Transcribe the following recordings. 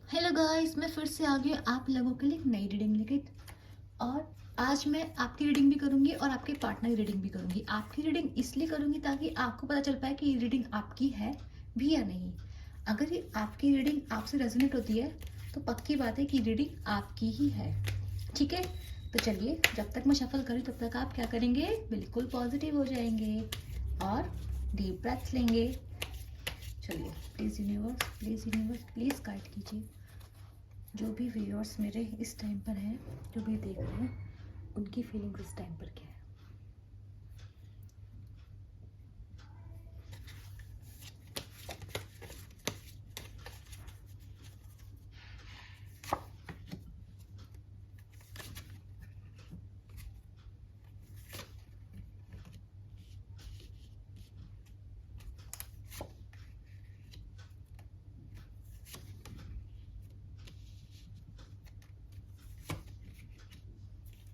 Hello guys, मैं फिर से आ गई हूँ आप लोगों के लिए एक नई रीडिंग लेके। और आज मैं आपकी रीडिंग भी करूंगी और आपके पार्टनर की रीडिंग भी करूंगी। आपकी रीडिंग इसलिए करूंगी ताकि आपको पता चल पाए कि ये रीडिंग आपकी है भी या नहीं। अगर ये आपकी रीडिंग आपसे रेजोनेट होती है तो पक्की बात है कि रीडिंग आपकी ही है। ठीक है, तो चलिए, जब तक मैं शफल करूँ तब तक आप क्या करेंगे, बिल्कुल पॉजिटिव हो जाएंगे और डीप ब्रेथ्स लेंगे। चलिए, प्लीज़ यूनिवर्स प्लीज़ गाइड कीजिए जो भी व्यूअर्स मेरे इस टाइम पर हैं, जो भी देख रहे हैं, उनकी फीलिंग इस टाइम पर क्या है।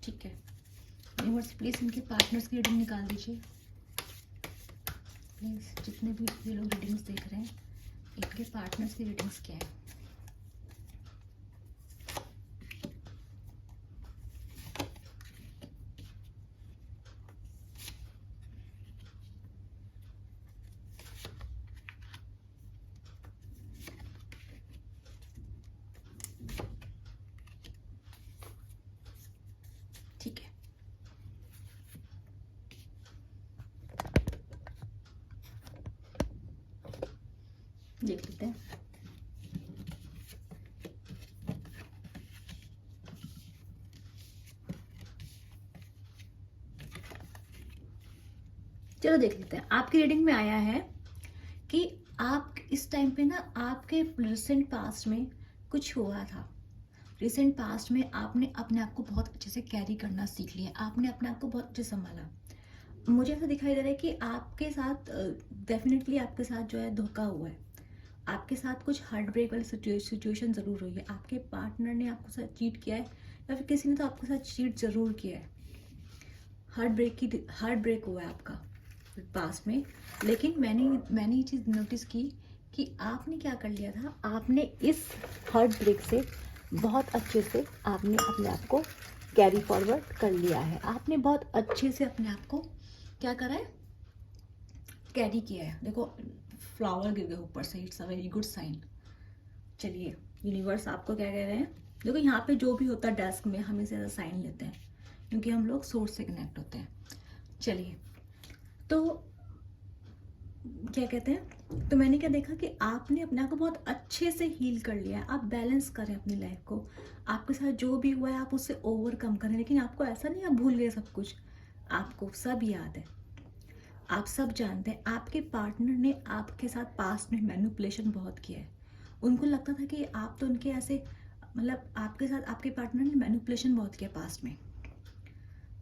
ठीक है, यूनिवर्स प्लीज़ इनके पार्टनर्स की रीडिंग निकाल दीजिए। प्लीज़, जितने भी ये लोग रीडिंग्स देख रहे हैं, इनके पार्टनर्स की रीडिंग्स क्या है। ठीक है, देख लेते हैं। चलो देख लेते हैं। आपकी रीडिंग में आया है कि आप इस टाइम पे ना, आपके रिसेंट पास्ट में कुछ हुआ था। रिसेंट पास्ट में आपने अपने आप को बहुत अच्छे से कैरी करना सीख लिया, आपने अपने आप को बहुत अच्छे से संभाला। मुझे ऐसा दिखाई दे रहा है कि आपके साथ डेफिनेटली आपके साथ जो है धोखा हुआ है। आपके साथ कुछ हार्ट ब्रेक वाली सिचुएशन ज़रूर हुई है। आपके पार्टनर ने आपके साथ चीट किया है या फिर किसी ने तो आपके साथ चीट ज़रूर किया है। हार्ट ब्रेक हुआ है आपका पास में। लेकिन मैंने ये चीज़ नोटिस की कि आपने क्या कर लिया था, आपने इस हार्ट ब्रेक से बहुत अच्छे से आपने अपने आप को कैरी फॉरवर्ड कर लिया है। आपने बहुत अच्छे से अपने आप को क्या करा है, कैरी किया है। देखो, फ्लावर गिर गए ऊपर से, it's a very good sign. चलिए, यूनिवर्स आपको क्या कह रहे हैं। देखो, यहाँ पे जो भी होता है डेस्क में, हम इसे साइन लेते हैं क्योंकि हम लोग सोर्स से कनेक्ट होते हैं। चलिए, तो क्या कहते हैं, तो मैंने क्या देखा कि आपने अपने आप को बहुत अच्छे से हील कर लिया है। आप बैलेंस करें अपनी लाइफ को। आपके साथ जो भी हुआ है आप उससे ओवरकम करें। लेकिन आपको ऐसा नहीं आप भूल गए सब कुछ, आपको सब याद है, आप सब जानते हैं। आपके पार्टनर ने आपके साथ पास्ट में मैनिपुलेशन बहुत किया है। उनको लगता था कि आप तो उनके ऐसे, मतलब आपके साथ आपके पार्टनर ने मैनिपुलेशन बहुत किया पास्ट में,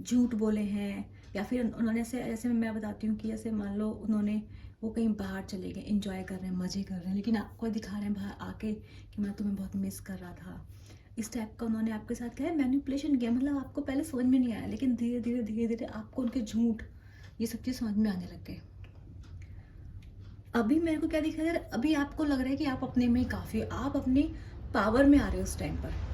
झूठ बोले हैं। या फिर उन्होंने ऐसे ऐसे मैं बताती हूँ कि जैसे मान लो उन्होंने, वो कहीं बाहर चले गए, इंजॉय कर रहे हैं, मज़े कर रहे हैं, लेकिन आपको दिखा रहे हैं बाहर आके कि मैं तुम्हें बहुत मिस कर रहा था। इस टाइप का उन्होंने आपके साथ क्या है, मैनिपुलेशन किया। मतलब आपको पहले समझ में नहीं आया, लेकिन धीरे धीरे आपको उनके झूठ, ये सब चीज़ समझ में आने लग गए। अभी मेरे को क्या दिखा दे रहा है, अभी आपको लग रहा है कि आप अपने में काफ़ी, आप अपनी पावर में आ रहे हो। उस टाइम पर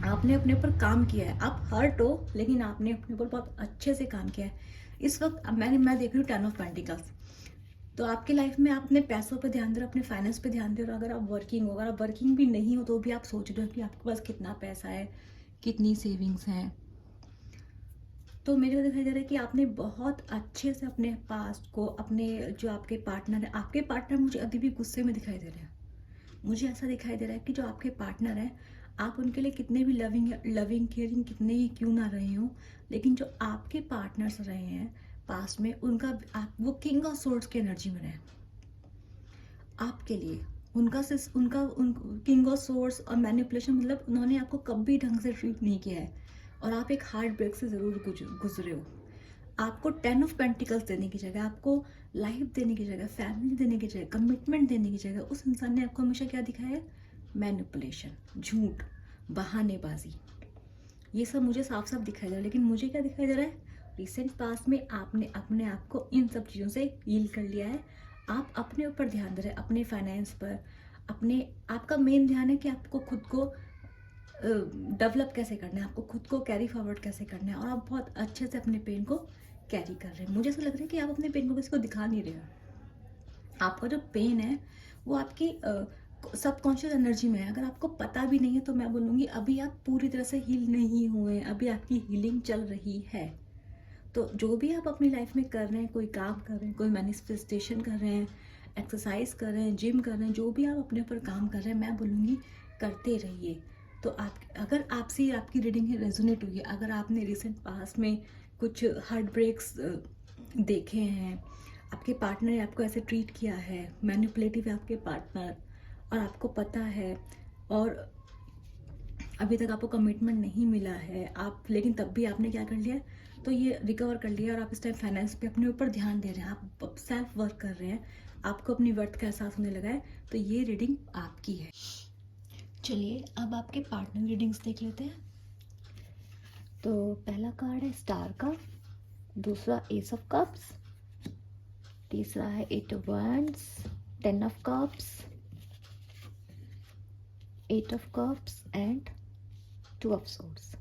आपने अपने ऊपर काम किया है। आप हर्ट हो लेकिन आपने अपने ऊपर बहुत अच्छे से काम किया है। इस वक्त मैं देख रही हूँ 10 ऑफ पेंटिकल्स। तो आपकी लाइफ में आप अपने पैसों पर ध्यान दे रहे हो, अपने फाइनेंस पे ध्यान दे रहे हो। अगर आप वर्किंग हो, अगर आप वर्किंग भी नहीं हो तो भी आप सोच रहे हो कि आपके पास कितना पैसा है, कितनी सेविंग्स हैं। तो मेरे को दिखाई दे रहा है कि आपने बहुत अच्छे से अपने पास्ट को, अपने जो आपके पार्टनर है, आपके पार्टनर मुझे अभी भी गुस्से में दिखाई दे रहे हैं। मुझे ऐसा दिखाई दे रहा है कि जो आपके पार्टनर हैं, आप उनके लिए कितने भी लविंग केयरिंग कितने ही क्यों ना रहे हो, लेकिन जो आपके पार्टनर्स रहे हैं पास्ट में, उनका आप वो किंग ऑफ सोर्ड्स की एनर्जी में रहे आपके लिए। उनका किंग ऑफ सोर्ड्स और मैनिपुलेशन, मतलब उन्होंने आपको कभी ढंग से ट्रीट नहीं किया है और आप एक हार्ट ब्रेक से ज़रूर गुजरे हो। आपको 10 ऑफ पेंटिकल्स देने की जगह, आपको लाइफ देने की जगह, फैमिली देने की जगह, कमिटमेंट देने की जगह, उस इंसान ने आपको हमेशा क्या दिखाया है, मैनिपुलेशन, झूठ, बहानेबाजी। ये सब मुझे साफ साफ दिखाई दे रहा है। लेकिन मुझे क्या दिखाई दे रहा है, रिसेंट पास्ट में आपने अपने आप को इन सब चीज़ों से हील कर लिया है। आप अपने ऊपर ध्यान दे रहे हैं, अपने फाइनेंस पर, अपने आपका मेन ध्यान है कि आपको खुद को डेवलप कैसे करना है, आपको खुद को कैरी फॉरवर्ड कैसे करना है, और आप बहुत अच्छे से अपने पेन को कैरी कर रहे हैं। मुझे ऐसा लग रहा है कि आप अपने पेन को किसी को दिखा नहीं रहे हो। आपका जो पेन है वो आपकी सबकॉन्शियस एनर्जी में है। अगर आपको पता भी नहीं है तो मैं बोलूँगी अभी आप पूरी तरह से हील नहीं हुए हैं, अभी आपकी हीलिंग चल रही है। तो जो भी आप अपनी लाइफ में कर रहे हैं, कोई काम कर रहे हैं, कोई मैनिफेस्टेशन कर रहे हैं, एक्सरसाइज कर रहे हैं, जिम कर रहे हैं, जो भी आप अपने ऊपर काम कर रहे हैं, मैं बोलूँगी करते रहिए। तो आप, अगर आपसे आपकी रीडिंग रेजोनेट हुई है, अगर आपने रिसेंट पास्ट में कुछ हार्ट ब्रेक्स देखे हैं, आपके पार्टनर ने आपको ऐसे ट्रीट किया है, मैनिपुलेटिव है आपके पार्टनर, और आपको पता है, और अभी तक आपको कमिटमेंट नहीं मिला है, आप लेकिन तब भी आपने क्या कर लिया, तो ये रिकवर कर लिया, और आप इस टाइम फाइनेंस पे अपने ऊपर ध्यान दे रहे हैं, आप सेल्फ वर्क कर रहे हैं, आपको अपनी वर्थ का एहसास होने लगा है, तो ये रीडिंग आपकी है। चलिए अब आपके पार्टनर रीडिंग्स देख लेते हैं। तो पहला कार्ड है स्टार का, दूसरा एस ऑफ कप्स, तीसरा है 8 of wands, 10 of cups, 8 of cups and 2 of swords।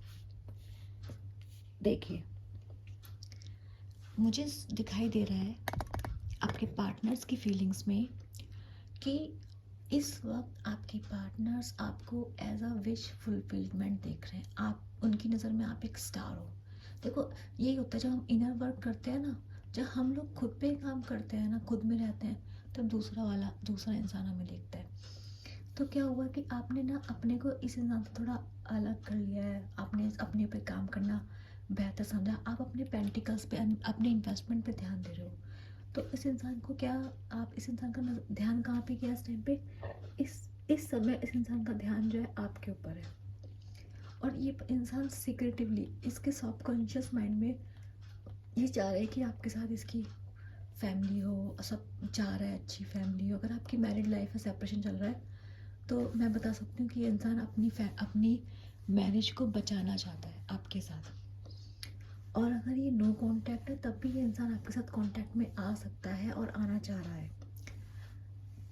देखिए, मुझे दिखाई दे रहा है आपके पार्टनर्स की फीलिंग्स में कि इस वक्त आपके पार्टनर्स आपको एज अ विश फुलफिलमेंट देख रहे हैं। आप उनकी नज़र में आप एक स्टार हो। देखो, यही होता है जब हम इनर वर्क करते हैं ना, जब हम लोग खुद पे काम करते हैं ना, खुद में रहते हैं, तब दूसरा इंसान हमें देखता है। तो क्या हुआ कि आपने ना अपने को इस इंसान से थोड़ा अलग कर लिया है, आपने अपने पे काम करना बेहतर समझा, आप अपने पेंटिकल्स पे, अपने इन्वेस्टमेंट पे ध्यान दे रहे हो। तो इस इंसान को क्या, आप इस इंसान का ध्यान कहाँ पे किया इस टाइम पे, इस समय इस इंसान का ध्यान जो है आपके ऊपर है। और ये इंसान सीक्रेटिवली इसके सबकॉन्शियस माइंड में ये चाह रहा है कि आपके साथ इसकी फैमिली हो, सब चाह रहा है अच्छी फैमिली हो। अगर आपकी मैरिड लाइफ है, सेपरेशन चल रहा है, तो मैं बता सकती हूँ कि ये इंसान अपनी मैरिज को बचाना चाहता है आपके साथ। और अगर ये नो कांटेक्ट है, तब भी ये इंसान आपके साथ कांटेक्ट में आ सकता है और आना चाह रहा है।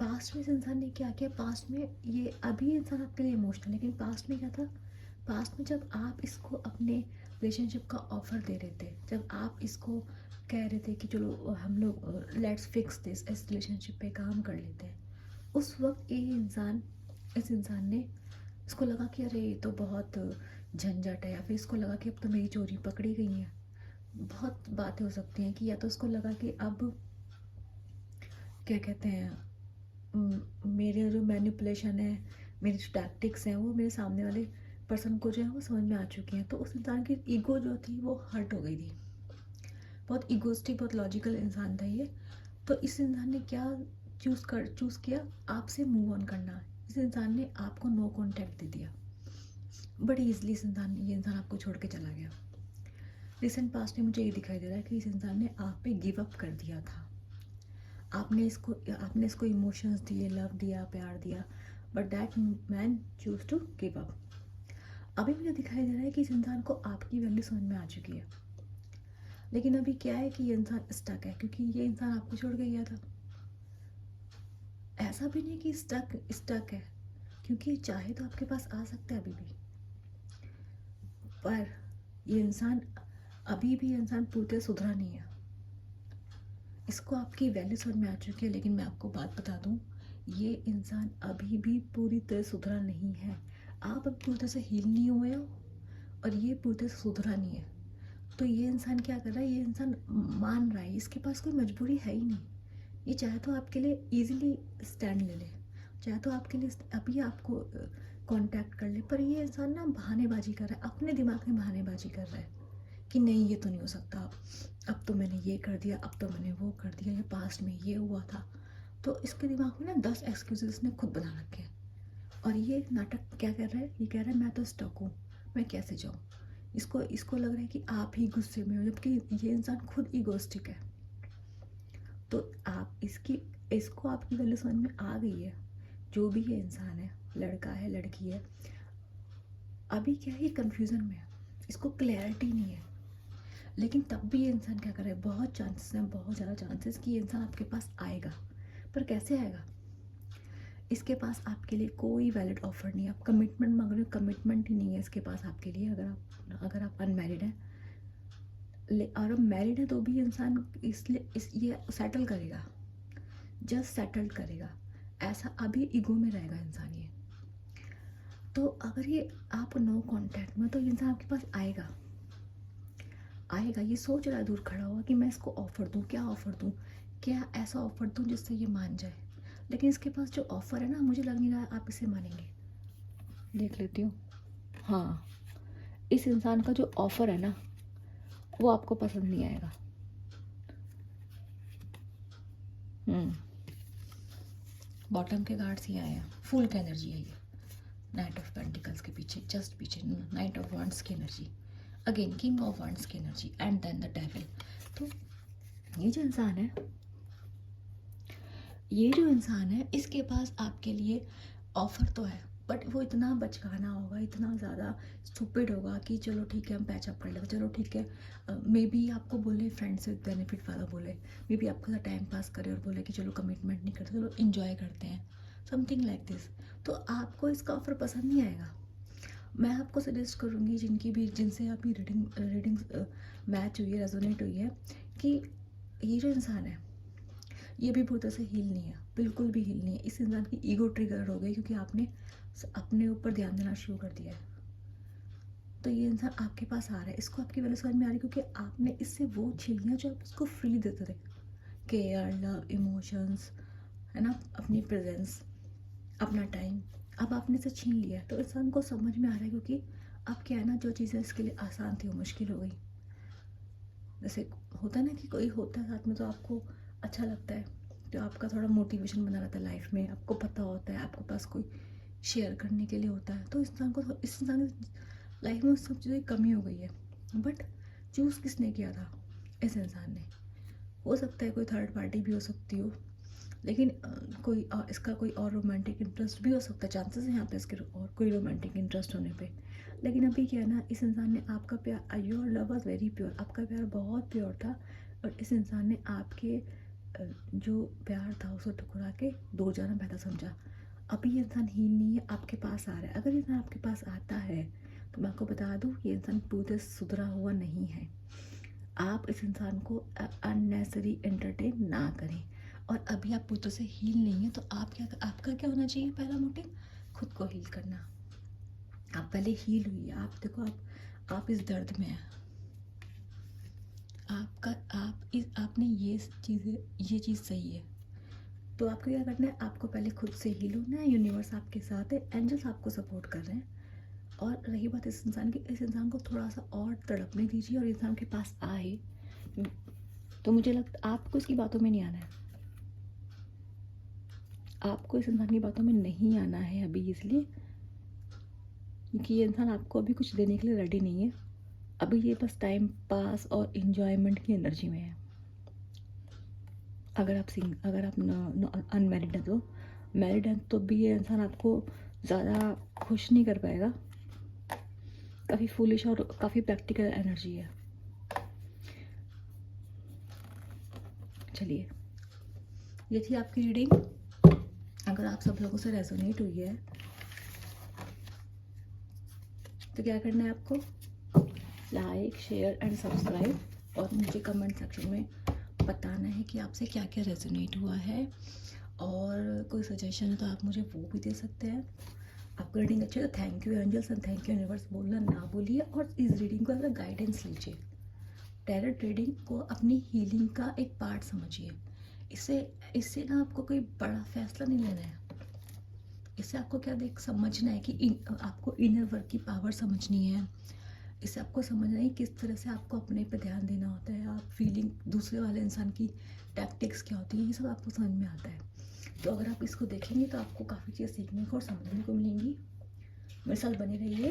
पास्ट में इस इंसान ने क्या किया, पास्ट में ये, अभी इंसान आपके लिए इमोशनल, लेकिन पास्ट में क्या था, पास्ट में जब आप इसको अपने रिलेशनशिप का ऑफर दे रहे थे, जब आप इसको कह रहे थे कि चलो हम लोग लेट्स फिक्स दिस, इस रिलेशनशिप पे काम कर लेते हैं, उस वक्त इस इंसान ने, इसको लगा कि अरे ये तो बहुत झंझट है, या फिर इसको लगा कि अब तो मेरी चोरी पकड़ी गई है। बहुत बातें हो सकती हैं कि या तो उसको लगा कि अब क्या कहते हैं, मेरे जो मैनिपुलेशन है, मेरी जो टैक्टिक्स हैं, वो मेरे सामने वाले पर्सन को जो है वो समझ में आ चुकी हैं। तो उस इंसान की ईगो जो थी वो हर्ट हो गई थी। बहुत ईगोस्टिक, बहुत लॉजिकल इंसान था ये। तो इस इंसान ने क्या चूज़ किया, आपसे मूव ऑन करना। इस इंसान ने आपको नो कॉन्टैक्ट दे दिया बड़ी ईजिली। ये इंसान आपको छोड़ के चला गया। रिसेंट पास्ट में मुझे ये दिखाई दे रहा है कि इस इंसान ने आप पे गिव अप कर दिया था। आपने इसको इमोशंस दिए, लव दिया, प्यार दिया, but that man choose to give up. अभी मुझे दिखाई दे रहा है कि इस इंसान को आपकी वैल्यू समझ में आ चुकी है, लेकिन अभी क्या है कि ये इंसान स्टक है, क्योंकि ये इंसान आपको छोड़ के गया था। ऐसा भी नहीं कि स्टक है, क्योंकि चाहे तो आपके पास आ सकता है अभी भी, पर ये इंसान अभी भी इंसान पूरी तरह सुधरा नहीं है। इसको आपकी वैल्यू समझ में आ चुकी है, लेकिन मैं आपको बात बता दूं, ये इंसान अभी भी पूरी तरह सुधरा नहीं है। आप अब पूरी तरह से हील नहीं हुए हो, और ये पूरी तरह से सुधरा नहीं है। तो ये इंसान क्या कर रहा है, ये इंसान मान रहा है, इसके पास कोई मजबूरी है ही नहीं। ये चाहे तो आपके लिए ईजिली स्टैंड ले ले, चाहे तो आपके लिए अभी आपको कांटेक्ट कर ले, पर ये इंसान ना बहानेबाजी कर रहा है, अपने दिमाग में बहानेबाजी कर रहा है कि नहीं ये तो नहीं हो सकता, अब तो मैंने ये कर दिया, अब तो मैंने वो कर दिया, ये पास्ट में ये हुआ था। तो इसके दिमाग में ना 10 एक्सक्यूजेस इसने खुद बना रखे हैं। और ये नाटक क्या कर रहा है, ये कह रहा है मैं तो स्टक हूँ, मैं कैसे जाऊँ। इसको लग रहा है कि आप ही गुस्से में हो, जबकि ये इंसान खुद ईगोस्टिक है। तो आप इसको आपकी वैल्यू समझ में आ गई है। जो भी ये इंसान है, लड़का है लड़की है, अभी क्या है, ये कन्फ्यूज़न में है, इसको क्लैरिटी नहीं है। लेकिन तब भी ये इंसान क्या कर रहा है, बहुत चांसेस हैं, बहुत ज़्यादा चांसेस कि ये इंसान आपके पास आएगा। पर कैसे आएगा, इसके पास आपके लिए कोई वैलिड ऑफर नहीं है। आप कमिटमेंट मांग रहे हो, कमिटमेंट ही नहीं है इसके पास आपके लिए। अगर आप अनमैरिड हैं, और अब मैरिड है तो भी इंसान इसलिए ये सेटल करेगा, जस्ट सेटल्ड करेगा, ऐसा अभी ईगो में रहेगा इंसान ये। तो अगर ये आप नो कांटेक्ट में, तो इंसान आपके पास आएगा, ये सोच रहा है दूर खड़ा हुआ कि मैं इसको ऑफ़र दूँ, क्या ऑफ़र दूँ, क्या ऐसा ऑफ़र दूँ जिससे ये मान जाए। लेकिन इसके पास जो ऑफ़र है ना, मुझे लग नहीं रहा आप इसे मानेंगे। देख लेती हूँ। हाँ, इस इंसान का जो ऑफ़र है ना, वो आपको पसंद नहीं आएगा। बॉटम के कार्ड्स ही आए हैं, फूल की एनर्जी है ये, नाइट ऑफ पेंटिकल्स के पीछे, जस्ट पीछे नाइट ऑफ वांड्स की energy, again king of wands की energy, and then the devil. तो ये जो इंसान है, इसके पास आपके लिए ऑफर तो है, बट वो इतना बचकाना होगा, इतना ज़्यादा स्टूपिड होगा कि चलो ठीक है हम पैचअप कर लेंगे, चलो ठीक है, मे बी आपको बोले फ्रेंड्स विद बेनिफिट वाला बोले, मे बी आपके साथ टाइम पास करे और बोले कि चलो कमिटमेंट नहीं करते, चलो इंजॉय करते हैं, समथिंग लाइक दिस। तो आपको इसका ऑफर पसंद नहीं आएगा। मैं आपको सजेस्ट करूँगी जिनसे आपकी रीडिंग मैच हुई है, रेजोनेट हुई है, कि ये जो इंसान है ये भी बहुत से हील नहीं है, बिल्कुल भी हील नहीं है। इस इंसान की ईगो ट्रिगर हो गई क्योंकि आपने अपने ऊपर ध्यान देना शुरू कर दिया है। तो ये इंसान आपके पास आ रहा है, इसको आपकी वजह समझ में आ रही है क्योंकि आपने इससे वो छीन लिया जो आप उसको फ्री देते थे, केयर, लव, इमोशंस, है ना, अपनी प्रेजेंस, अपना टाइम, अब आपने इसे छीन लिया है। तो इंसान को समझ में आ रहा है क्योंकि अब क्या है ना, जो चीज़ें इसके लिए आसान थी वो मुश्किल हो गई। जैसे होता है ना कि कोई होता है साथ में तो आपको अच्छा लगता है, तो आपका थोड़ा मोटिवेशन बना रहता है लाइफ में, आपको पता होता है आपके पास कोई शेयर करने के लिए होता है। तो इस इंसान की लाइफ में उस सब चीज़ों की कमी हो गई है। बट चूज़ किसने किया था? इस इंसान ने। हो सकता है कोई थर्ड पार्टी भी हो सकती हो, लेकिन इसका कोई और रोमांटिक इंटरेस्ट भी हो सकता है, चांसेस हैं यहाँ पे इसके और कोई रोमांटिक इंटरेस्ट होने पे। लेकिन अभी क्या है ना, इस इंसान ने आपका प्यार, your love was very pure, आपका प्यार बहुत प्योर था, और इस इंसान ने आपके जो प्यार था उसे ठुकरा के दो जन्म पहला समझा। अभी ये इंसान हील नहीं है, आपके पास आ रहा है। अगर इंसान आपके पास आता है तो मैं आपको बता दूँ, ये इंसान पूरे सुधरा हुआ नहीं है। आप इस इंसान को अननेसेसरी एंटरटेन ना करें। और अभी आप पूरे से हील नहीं है, तो आपका क्या होना चाहिए? पहला मोटिव खुद को हील करना। आप पहले हील हुई है। आप देखो, आप इस दर्द में हैं, आपने ये चीज़ सही है, तो आपको क्या करना है? आपको पहले खुद से हील होना है। यूनिवर्स आपके साथ है, एंजल्स आपको सपोर्ट कर रहे हैं। और रही बात इस इंसान की, इस इंसान को थोड़ा सा और तड़पने दीजिए और इंसान के पास आए। तो मुझे लगता आपको इसकी बातों में नहीं आना है, आपको इस इंसान की बातों में नहीं आना है अभी, इसलिए क्योंकि ये इंसान आपको अभी कुछ देने के लिए रेडी नहीं है। अभी ये बस टाइम पास और इन्जॉयमेंट की एनर्जी में है। अगर आप अनमैरिड हैं, तो मैरिड हैं तो भी ये इंसान आपको ज़्यादा खुश नहीं कर पाएगा। काफ़ी फूलिश और काफ़ी प्रैक्टिकल एनर्जी है। चलिए, ये थी आपकी रीडिंग। अगर आप सब लोगों से रेजोनेट हुई है तो क्या करना है आपको? लाइक, शेयर एंड सब्सक्राइब, और मुझे कमेंट सेक्शन में बताना है कि आपसे क्या क्या रेजोनेट हुआ है। और कोई सजेशन है तो आप मुझे वो भी दे सकते हैं। आपको रीडिंग अच्छी है तो thank you angels and thank you universe बोलना ना भूलिए, और इस रीडिंग को अगर गाइडेंस लीजिए। टैरोट रीडिंग को अपनी हीलिंग का एक पार्ट समझिए। इससे ना आपको कोई बड़ा फैसला नहीं लेना है। इससे आपको क्या समझना है कि आपको इनर वर्क की पावर समझनी है। इससे आपको समझना है किस तरह से आपको अपने पे ध्यान देना होता है, आप फीलिंग दूसरे वाले इंसान की टैक्टिक्स क्या होती है, ये सब आपको समझ में आता है। तो अगर आप इसको देखेंगे तो आपको काफ़ी चीज़ सीखने को और समझने को मिलेंगी। मेरे साथ बने रहिए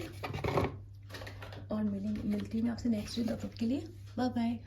और मिलती हूँ मैं आपसे नेक्स्ट दिन। तब तक के लिए बाय बाय।